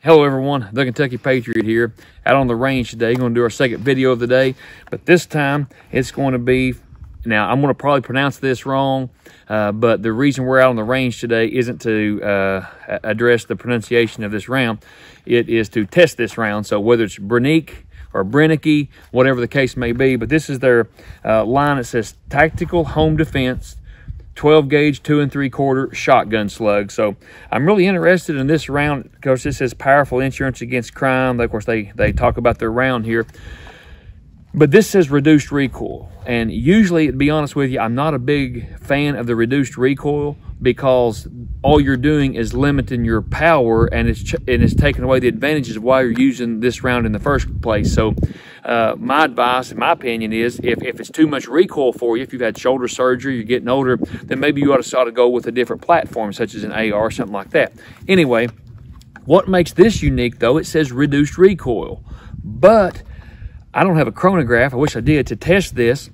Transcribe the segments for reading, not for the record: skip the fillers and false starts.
Hello everyone, the Kentucky Patriot here, out on the range today. Going to do our second video of the day, but this time it's going to be, now I'm going to probably pronounce this wrong, but the reason we're out on the range today isn't to address the pronunciation of this round. It is to test this round. So whether it's Brenneke or Brenneke, whatever the case may be, but this is their line that says Tactical Home Defense 12 gauge 2 3/4 shotgun slug. So I'm really interested in this round because this says powerful insurance against crime. Of course, they talk about their round here, but this says reduced recoil. And usually, to be honest with you, I'm not a big fan of the reduced recoil because all you're doing is limiting your power, and it's taking away the advantages of why you're using this round in the first place. So my advice, in my opinion, is if it's too much recoil for you, if you've had shoulder surgery, you're getting older, then maybe you ought to go with a different platform, such as an AR or something like that. Anyway, what makes this unique, though, it says reduced recoil. But I don't have a chronograph, I wish I did, to test this.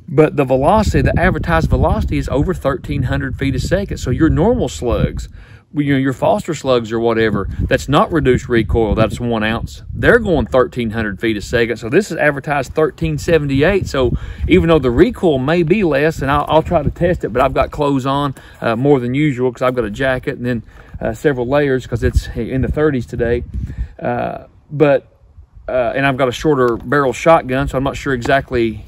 But the velocity, the advertised velocity, is over 1,300 feet a second. So your normal slugs, your Foster slugs or whatever, that's not reduced recoil, that's 1 ounce, they're going 1,300 feet a second. So this is advertised 1,378. So even though the recoil may be less, and I'll try to test it, but I've got clothes on more than usual because I've got a jacket and then several layers because it's in the 30s today. And I've got a shorter barrel shotgun, so I'm not sure exactly,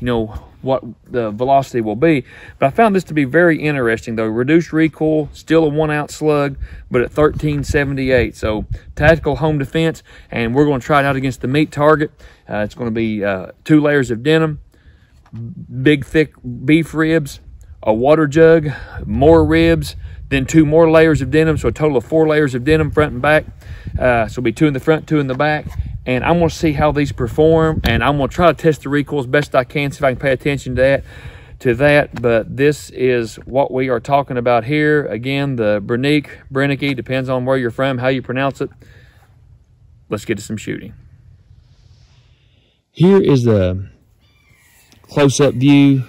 what the velocity will be. But I found this to be very interesting, though. Reduced recoil, still a 1 ounce slug, but at 1,378. So tactical home defense, and we're going to try it out against the meat target. It's going to be 2 layers of denim, big thick beef ribs, a water jug, more ribs, then 2 more layers of denim, so a total of 4 layers of denim front and back. So it'll be 2 in the front, 2 in the back. And I'm going to see how these perform, and I'm going to try to test the recoil as best I can, see if I can pay attention to that. But this is what we are talking about here. Again, the Brenneke, depends on where you're from, how you pronounce it. Let's get to some shooting. Here is the close-up view.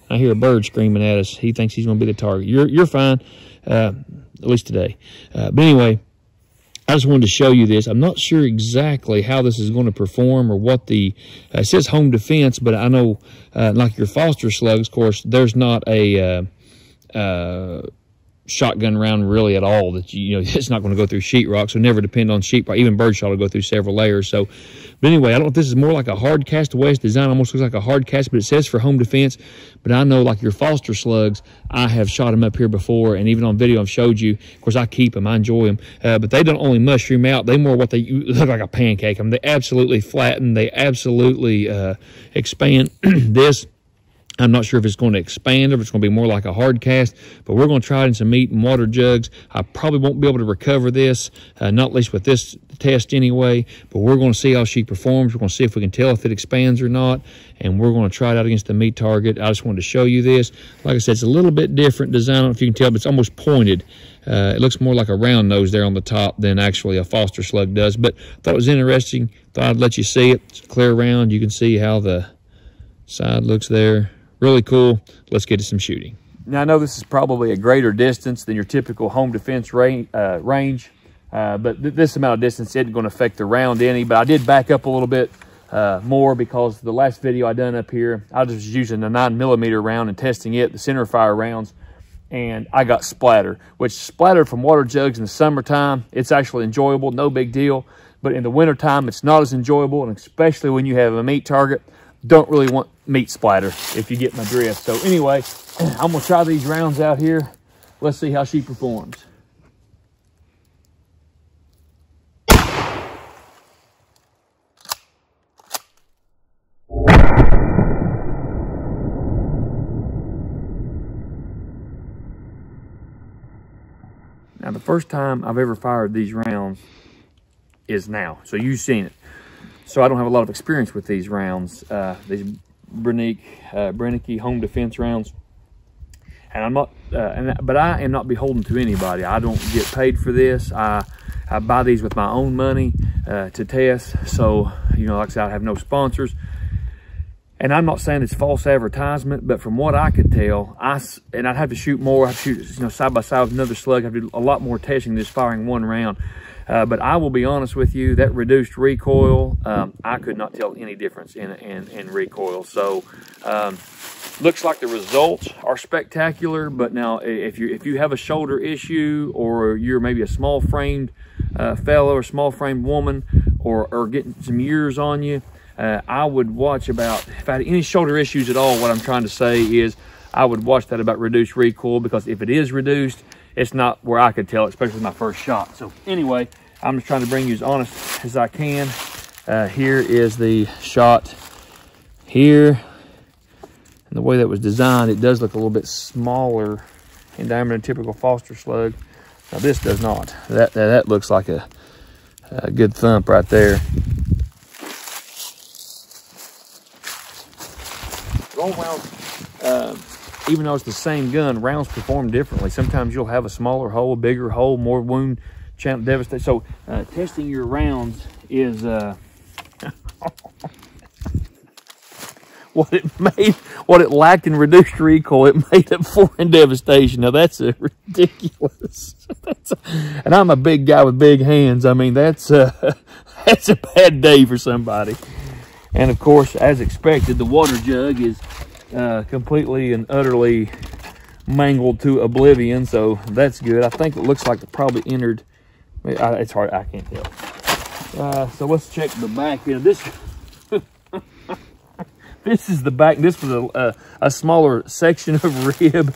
I hear a bird screaming at us. He thinks he's going to be the target. You're fine, at least today. But anyway, I just wanted to show you this. I'm not sure exactly how this is going to perform or what the, it says home defense, but I know like your Foster slugs, of course, there's not a shotgun round really at all that, it's not going to go through sheetrock, so never depend on sheetrock. Even birdshot will go through several layers. So, but anyway, I don't know if this is more like a hard cast. The way it's designed almost looks like a hard cast, but it says for home defense. But I know like your Foster slugs, I have shot them up here before, and even on video I've showed you. Of course, I keep them, I enjoy them, but they don't only mushroom out, they more what they look like a pancake. They absolutely flatten, they absolutely expand. This, I'm not sure if it's going to expand or if it's going to be more like a hard cast, but we're going to try it in some meat and water jugs. I probably won't be able to recover this, not at least with this test anyway, but we're going to see how she performs. We're going to see if we can tell if it expands or not, and we're going to try it out against the meat target. I just wanted to show you this. Like I said, it's a little bit different design. I don't know if you can tell, but it's almost pointed. It looks more like a round nose there on the top than actually a Foster slug does, but I thought it was interesting. Thought I'd let you see it. It's a clear round. You can see how the side looks there. Really cool. Let's get to some shooting. Now, I know this is probably a greater distance than your typical home defense range, but this amount of distance isn't going to affect the round any, but I did back up a little bit more because the last video I done up here, I was using a 9mm round and testing it, the center fire rounds, and I got splatter, which splatter from water jugs in the summertime, it's actually enjoyable, no big deal, but in the wintertime, it's not as enjoyable, and especially when you have a meat target, don't really want meat splatter, if you get my drift. So anyway, I'm going to try these rounds out here. Let's see how she performs. Now, the first time I've ever fired these rounds is now. So you've seen it. So I don't have a lot of experience with these rounds, these Brenneke home defense rounds, and I'm not. But I am not beholden to anybody. I don't get paid for this. I buy these with my own money to test. So like I said, I have no sponsors. And I'm not saying it's false advertisement, but from what I could tell, and I'd have to shoot more. I'd shoot, you know, side by side with another slug. I'd do a lot more testing than just firing one round. But I will be honest with you, that reduced recoil, I could not tell any difference in recoil. So looks like the results are spectacular. But now, if you have a shoulder issue, or you're maybe a small framed fellow or small framed woman, or getting some years on you, I would watch about, if I had any shoulder issues at all, what I'm trying to say is I would watch that about reduced recoil, because if it is reduced, it's not where I could tell, especially with my first shot. So anyway, I'm just trying to bring you as honest as I can. Here is the shot here. And the way that was designed, it does look a little bit smaller in diameter than typical Foster slug. Now this does not. That looks like a good thump right there. All rounds, even though it's the same gun, rounds perform differently. Sometimes you'll have a smaller hole, a bigger hole, more wound channel devastation. So testing your rounds is what it lacked in reduced recoil, it made up for in devastation. Now that's ridiculous. And I'm a big guy with big hands. I mean, that's a bad day for somebody. And of course, as expected, the water jug is completely and utterly mangled to oblivion, so that's good. I think it looks like it probably entered. It's hard, I can't tell. So let's check the back here. This this is the back. This was a smaller section of rib,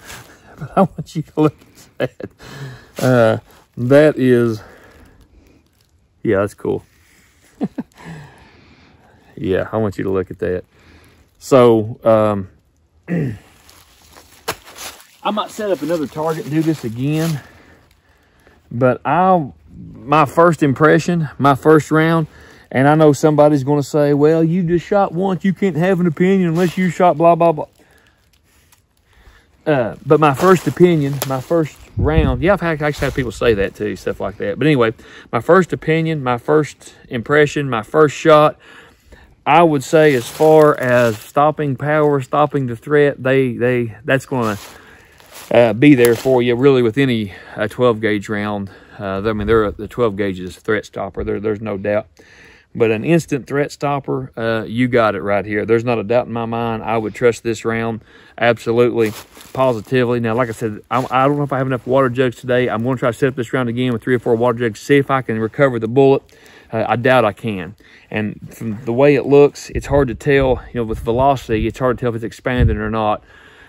but I want you to look at that. That is, yeah, that's cool. Yeah, I want you to look at that. So I might set up another target and do this again, but my first impression, my first round, and I know somebody's going to say, well, you just shot once, you can't have an opinion unless you shot blah, blah, blah. But my first opinion, my first round, yeah, I've actually had people say that too, stuff like that. But anyway, my first opinion, my first impression, my first shot, I would say, as far as stopping power, stopping the threat, that's going to be there for you really with any 12 gauge round. I mean, the 12 gauge is a threat stopper. There's no doubt. But an instant threat stopper, you got it right here. There's not a doubt in my mind. I would trust this round absolutely, positively. Now, like I said, I don't know if I have enough water jugs today. I'm going to try to set up this round again with 3 or 4 water jugs, see if I can recover the bullet. I doubt I can. And from the way it looks, it's hard to tell, you know, with velocity, it's hard to tell if it's expanding or not.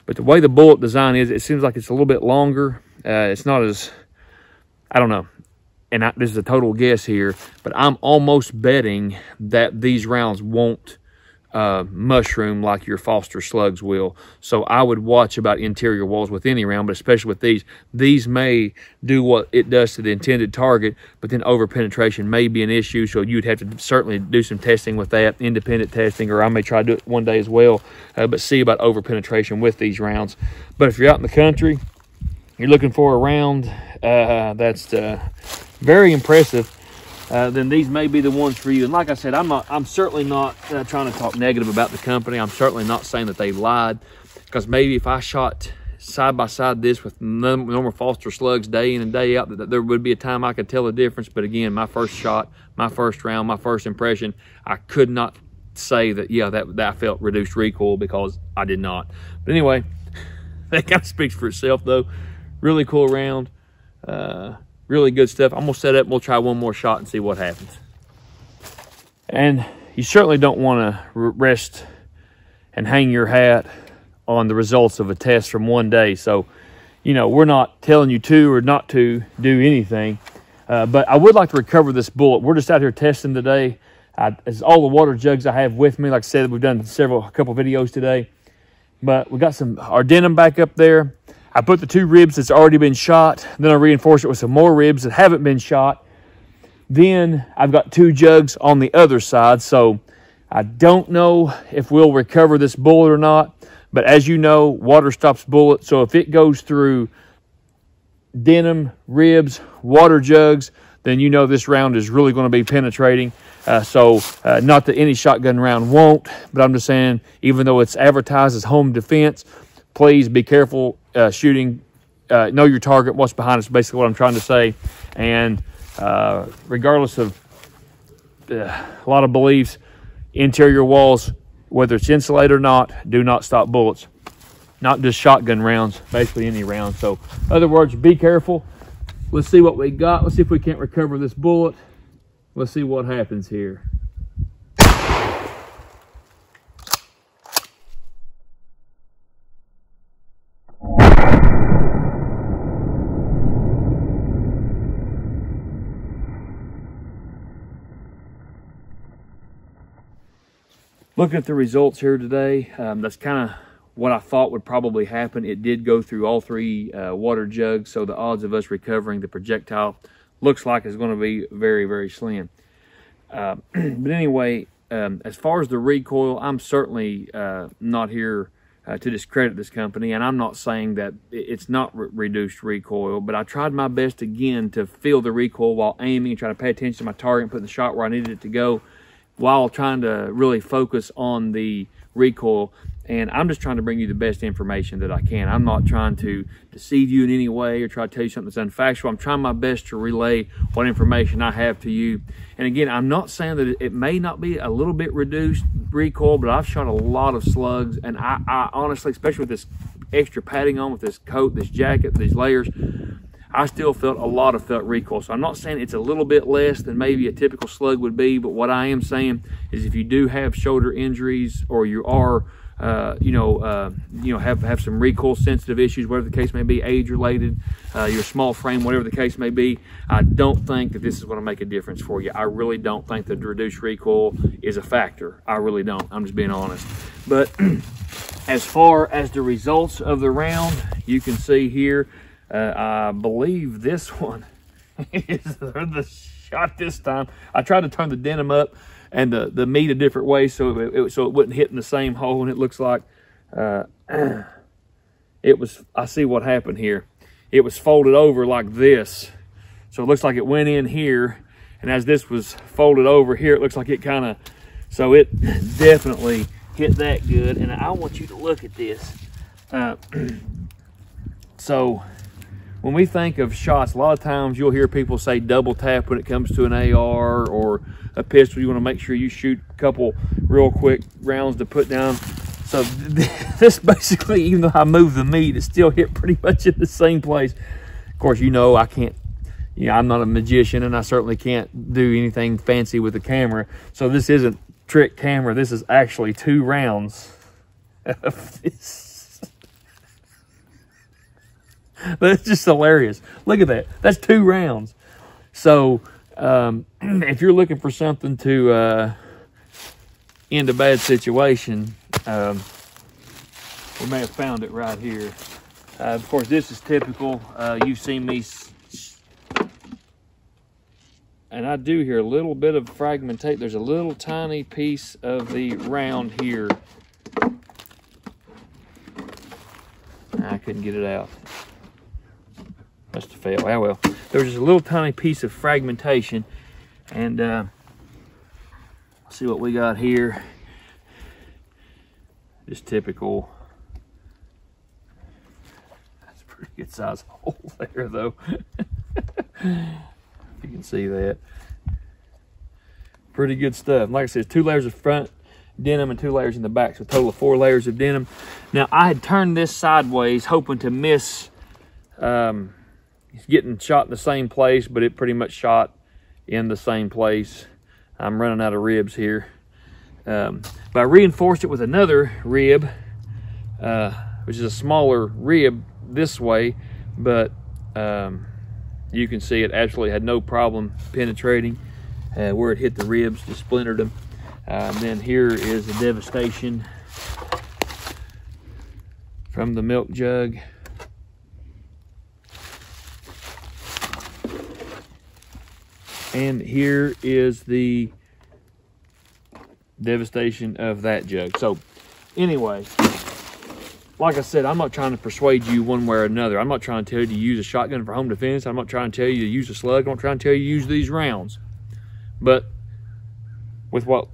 But the way the bullet design is, it seems like it's a little bit longer. It's not as, I don't know. And this is a total guess here, but I'm almost betting that these rounds won't mushroom like your Foster slugs will. So I would watch about interior walls with any round, but especially with these. These may do what it does to the intended target, but then over penetration may be an issue. So you'd have to certainly do some testing with that, independent testing, or I may try to do it one day as well, but see about over penetration with these rounds. But if you're out in the country, you're looking for a round that's very impressive, then these may be the ones for you. And like I said, I'm certainly not trying to talk negative about the company. I'm certainly not saying that they lied, because maybe if I shot side by side this with normal Foster slugs day in and day out, that there would be a time I could tell the difference. But again, my first shot, my first round, my first impression, I could not say that, yeah, that I felt reduced recoil, because I did not. But anyway, that kind of speaks for itself though. Really cool round. Really good stuff. I'm gonna set up, we'll try one more shot and see what happens. And you certainly don't want to rest and hang your hat on the results of a test from one day. So, you know, we're not telling you to or not to do anything, but I would like to recover this bullet. We're just out here testing today. As all the water jugs I have with me, like I said, we've done a couple videos today, but we got our denim back up there. I put the 2 ribs that's already been shot. Then I reinforced it with some more ribs that haven't been shot. Then I've got 2 jugs on the other side. So I don't know if we'll recover this bullet or not. But as you know, water stops bullets. So if it goes through denim, ribs, water jugs, then you know this round is really going to be penetrating. Not that any shotgun round won't, but I'm just saying, even though it's advertised as home defense, please be careful shooting. Know your target, what's behind us, basically what I'm trying to say. And regardless of a lot of beliefs, interior walls, whether it's insulated or not, do not stop bullets. Not just shotgun rounds, basically any round. So, in other words, be careful. Let's see what we got. Let's see if we can't recover this bullet. Let's see what happens here. Looking at the results here today, that's kind of what I thought would probably happen. It did go through all three water jugs, so the odds of us recovering the projectile looks like it's going to be very, very slim. But anyway, as far as the recoil, I'm certainly not here to discredit this company, and I'm not saying that it's not reduced recoil, but I tried my best again to feel the recoil while aiming and try to pay attention to my target and put the shot where I needed it to go, while trying to really focus on the recoil. And I'm just trying to bring you the best information that I can. I'm not trying to deceive you in any way or try to tell you something that's unfactual. I'm trying my best to relay what information I have to you. And again, I'm not saying that it may not be a little bit reduced recoil, but I've shot a lot of slugs, and I honestly, especially with this extra padding on, with this coat, this jacket, these layers, I still felt a lot of recoil. So I'm not saying it's a little bit less than maybe a typical slug would be, but what I am saying is if you do have shoulder injuries, or you are have some recoil sensitive issues, whatever the case may be, age related, your small frame, whatever the case may be, I don't think that this is going to make a difference for you. I really don't think that reduced recoil is a factor. I really don't. I'm just being honest. But as far as the results of the round, you can see here, I believe this one is the shot this time. I tried to turn the denim up and the meat a different way so it wouldn't hit in the same hole, and it looks like it was, I see what happened here. It was folded over like this. So it looks like it went in here, and as this was folded over here, it looks like it kind of, so it definitely hit that good. And I want you to look at this. So when we think of shots, a lot of times you'll hear people say double tap when it comes to an AR or a pistol. You want to make sure you shoot a couple real quick rounds to put down. So this basically, even though I moved the meat, it still hit pretty much in the same place. Of course, you know, I can't, I'm not a magician, and I certainly can't do anything fancy with the camera. So this isn't trick camera. This is actually 2 rounds of this. That's just hilarious. Look at that. That's 2 rounds. So if you're looking for something to end a bad situation, we may have found it right here. Of course, this is typical. You've seen me, and I do hear a little bit of fragmentation. There's a little tiny piece of the round here. I couldn't get it out. Must have failed. Ah, well, there's just a little tiny piece of fragmentation, and let's see what we got here. Just typical. That's a pretty good size hole there, though. If you can see that. Pretty good stuff. Like I said, 2 layers of front denim and 2 layers in the back, so a total of 4 layers of denim. Now, I had turned this sideways, hoping to miss getting shot in the same place, but it pretty much shot in the same place. I'm running out of ribs here. But I reinforced it with another rib, which is a smaller rib this way, but you can see it absolutely had no problem penetrating. Where it hit the ribs, just splintered them. Then here is the devastation from the milk jug. And here is the devastation of that jug. So anyway, like I said, I'm not trying to persuade you one way or another. I'm not trying to tell you to use a shotgun for home defense. I'm not trying to tell you to use a slug. I'm not trying to tell you to use these rounds. But with what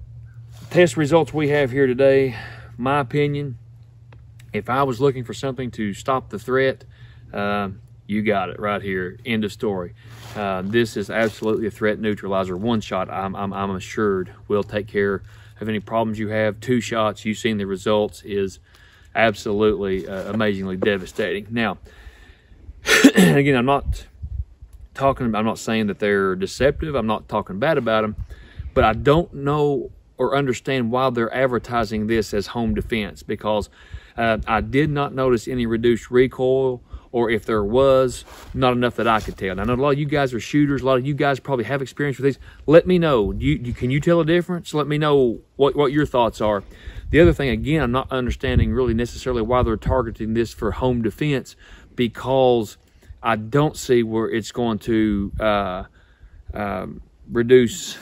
test results we have here today, my opinion, if I was looking for something to stop the threat, you got it right here. End of story. This is absolutely a threat neutralizer. One shot, I'm assured, will take care of any problems you have. 2 shots, you've seen the results, is absolutely amazingly devastating. Now, again, I'm not saying that they're deceptive. I'm not talking bad about them, but I don't know or understand why they're advertising this as home defense, because I did not notice any reduced recoil, or if there was, not enough that I could tell. Now, I know a lot of you guys are shooters. A lot of you guys probably have experience with these. Let me know. Can you tell a difference? Let me know what your thoughts are. The other thing, again, I'm not understanding really necessarily why they're targeting this for home defense, because I don't see where it's going to reduce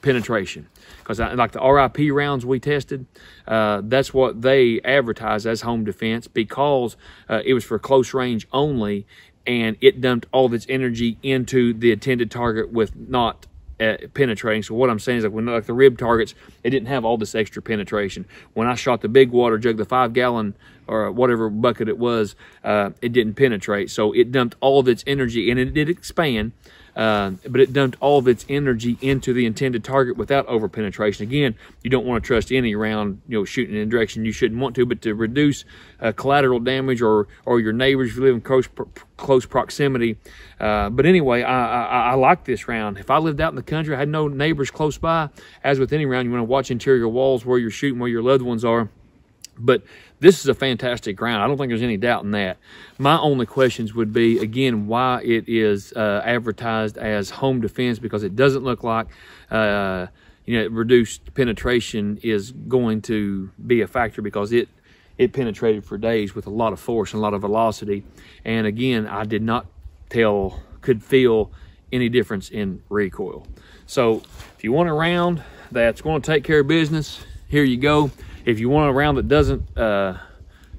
penetration. Because like the RIP rounds we tested, that's what they advertise as home defense, because it was for close range only, and it dumped all of its energy into the intended target with not penetrating. So what I'm saying is, like the rib targets, it didn't have all this extra penetration. When I shot the big water jug, the 5-gallon or whatever bucket it was, it didn't penetrate. So it dumped all of its energy, and it did expand, but it dumped all of its energy into the intended target without over penetration. Again, you don't want to trust any round, shooting in a direction you shouldn't want to, but to reduce collateral damage or your neighbors if you live in close proximity. But anyway, I like this round. If I lived out in the country, I had no neighbors close by, as with any round, you want to watch interior walls where you're shooting, where your loved ones are. But this is a fantastic round. I don't think there's any doubt in that. My only questions would be, again, why it is advertised as home defense, because it doesn't look like reduced penetration is going to be a factor, because it penetrated for days with a lot of force and a lot of velocity. And again, I did not could feel any difference in recoil. So if you want a round that's going to take care of business, here you go. If you want a round that doesn't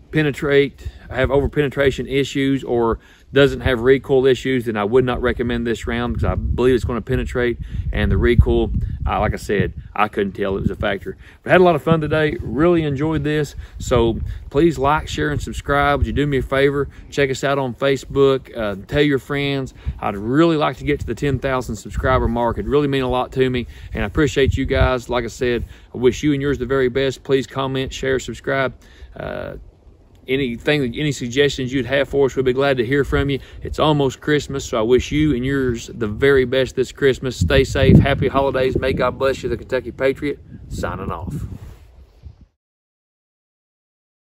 penetrate, have over penetration issues, or doesn't have recoil issues, then I would not recommend this round, because I believe it's going to penetrate, and the recoil, like I said, I couldn't tell it was a factor. But I had a lot of fun today. Really enjoyed this. So please like, share, and subscribe. Would you do me a favor? Check us out on Facebook. Tell your friends. I'd really like to get to the 10,000 subscriber mark. It'd really mean a lot to me, and I appreciate you guys. Like I said, I wish you and yours the very best. Please comment, share, subscribe. Any suggestions you'd have for us, we'd be glad to hear from you. It's almost Christmas, so I wish you and yours the very best this Christmas. Stay safe. Happy holidays. May God bless you. The Kentucky Patriot, signing off.